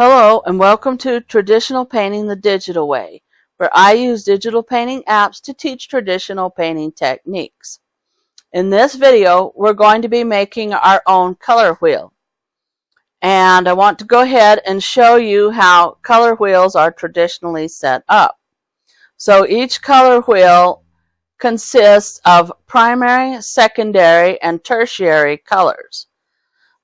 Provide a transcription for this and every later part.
Hello and welcome to Traditional Painting the Digital Way, where I use digital painting apps to teach traditional painting techniques. In this video, we're going to be making our own color wheel. And I want to go ahead and show you how color wheels are traditionally set up. So each color wheel consists of primary, secondary, and tertiary colors.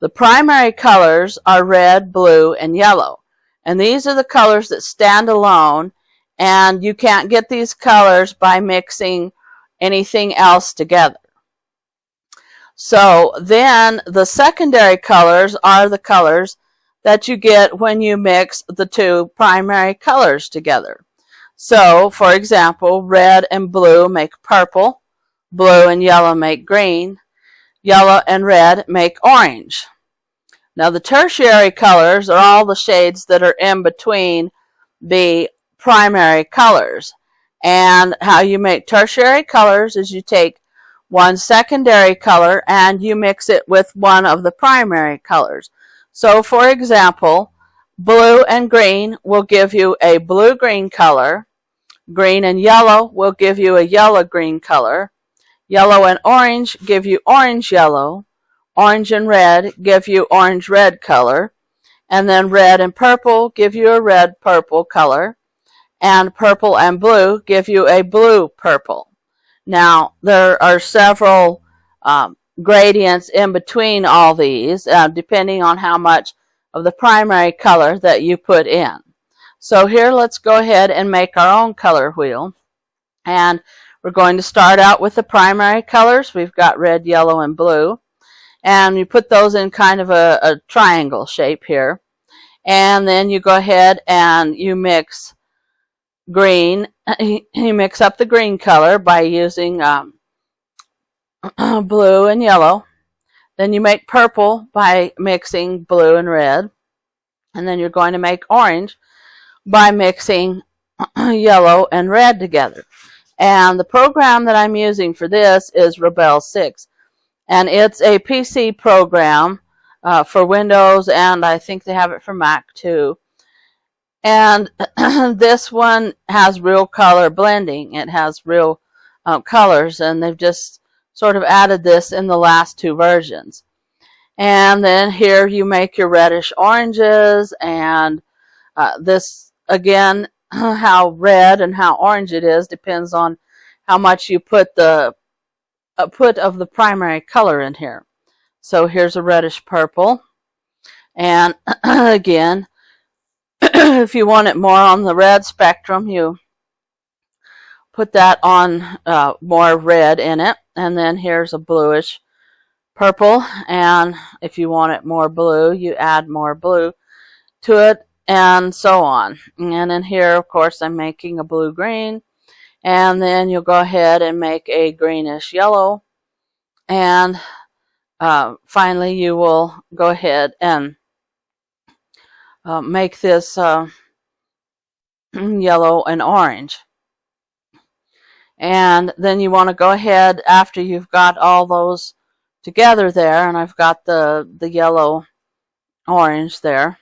The primary colors are red, blue, and yellow. And these are the colors that stand alone, and you can't get these colors by mixing anything else together. So then the secondary colors are the colors that you get when you mix the two primary colors together. So, for example, red and blue make purple, blue and yellow make green, yellow and red make orange. Now the tertiary colors are all the shades that are in between the primary colors. And how you make tertiary colors is you take one secondary color and you mix it with one of the primary colors. So for example, blue and green will give you a blue-green color. Green and yellow will give you a yellow-green color. Yellow and orange give you orange-yellow. Orange and red give you orange-red color, and then red and purple give you a red-purple color, and purple and blue give you a blue-purple. Now, there are several gradients in between all these, depending on how much of the primary color that you put in. So here, let's go ahead and make our own color wheel. And we're going to start out with the primary colors. We've got red, yellow, and blue. And you put those in kind of a triangle shape here. And then you go ahead and you mix green. You mix up the green color by using blue and yellow. Then you make purple by mixing blue and red. And then you're going to make orange by mixing yellow and red together. And the program that I'm using for this is Rebelle 6. And it's a PC program for Windows, and I think they have it for Mac too. And this one has real color blending. It has real colors, and they've just sort of added this in the last two versions. And then here you make your reddish oranges, and this, again, how red and how orange it is depends on how much you put of the primary color in here. So here's a reddish purple, and again, if you want it more on the red spectrum, you put that on more red in it. And then here's a bluish purple, and if you want it more blue, you add more blue to it, and so on. And in here, of course, I'm making a blue-green. And then you'll go ahead and make a greenish yellow. And finally, you will go ahead and make this yellow and orange. And then you want to go ahead, after you've got all those together there, and I've got the yellow orange there,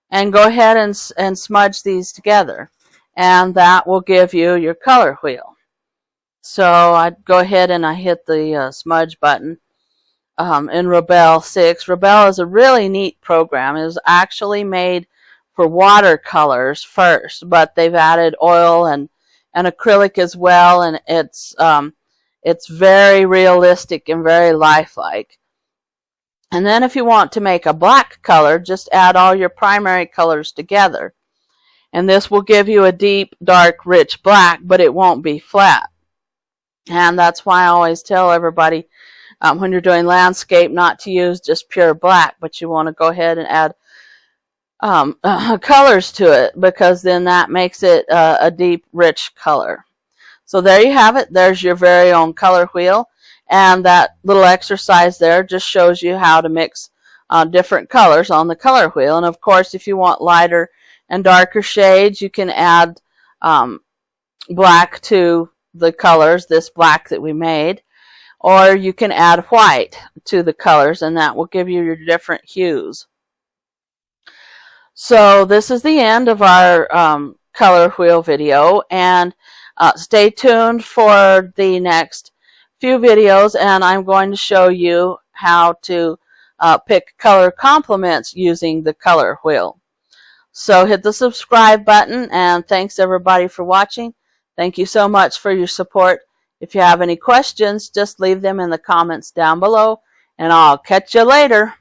and go ahead and smudge these together. And that will give you your color wheel. So I'd go ahead and I hit the smudge button in Rebelle 6. Rebelle is a really neat program. It was actually made for watercolors first, but they've added oil and acrylic as well, and it's very realistic and very lifelike. And then if you want to make a black color, just add all your primary colors together. And this will give you a deep, dark, rich black, but it won't be flat. And that's why I always tell everybody when you're doing landscape not to use just pure black, but you want to go ahead and add colors to it, because then that makes it a deep, rich color. So there you have it. There's your very own color wheel. And that little exercise there just shows you how to mix different colors on the color wheel. And of course, if you want lighter and darker shades, you can add black to the colors, this black that we made, or you can add white to the colors, and that will give you your different hues. So this is the end of our color wheel video, and stay tuned for the next few videos, and I'm going to show you how to pick color complements using the color wheel. So hit the subscribe button, and thanks everybody for watching. Thank you so much for your support. If you have any questions, just leave them in the comments down below, and I'll catch you later.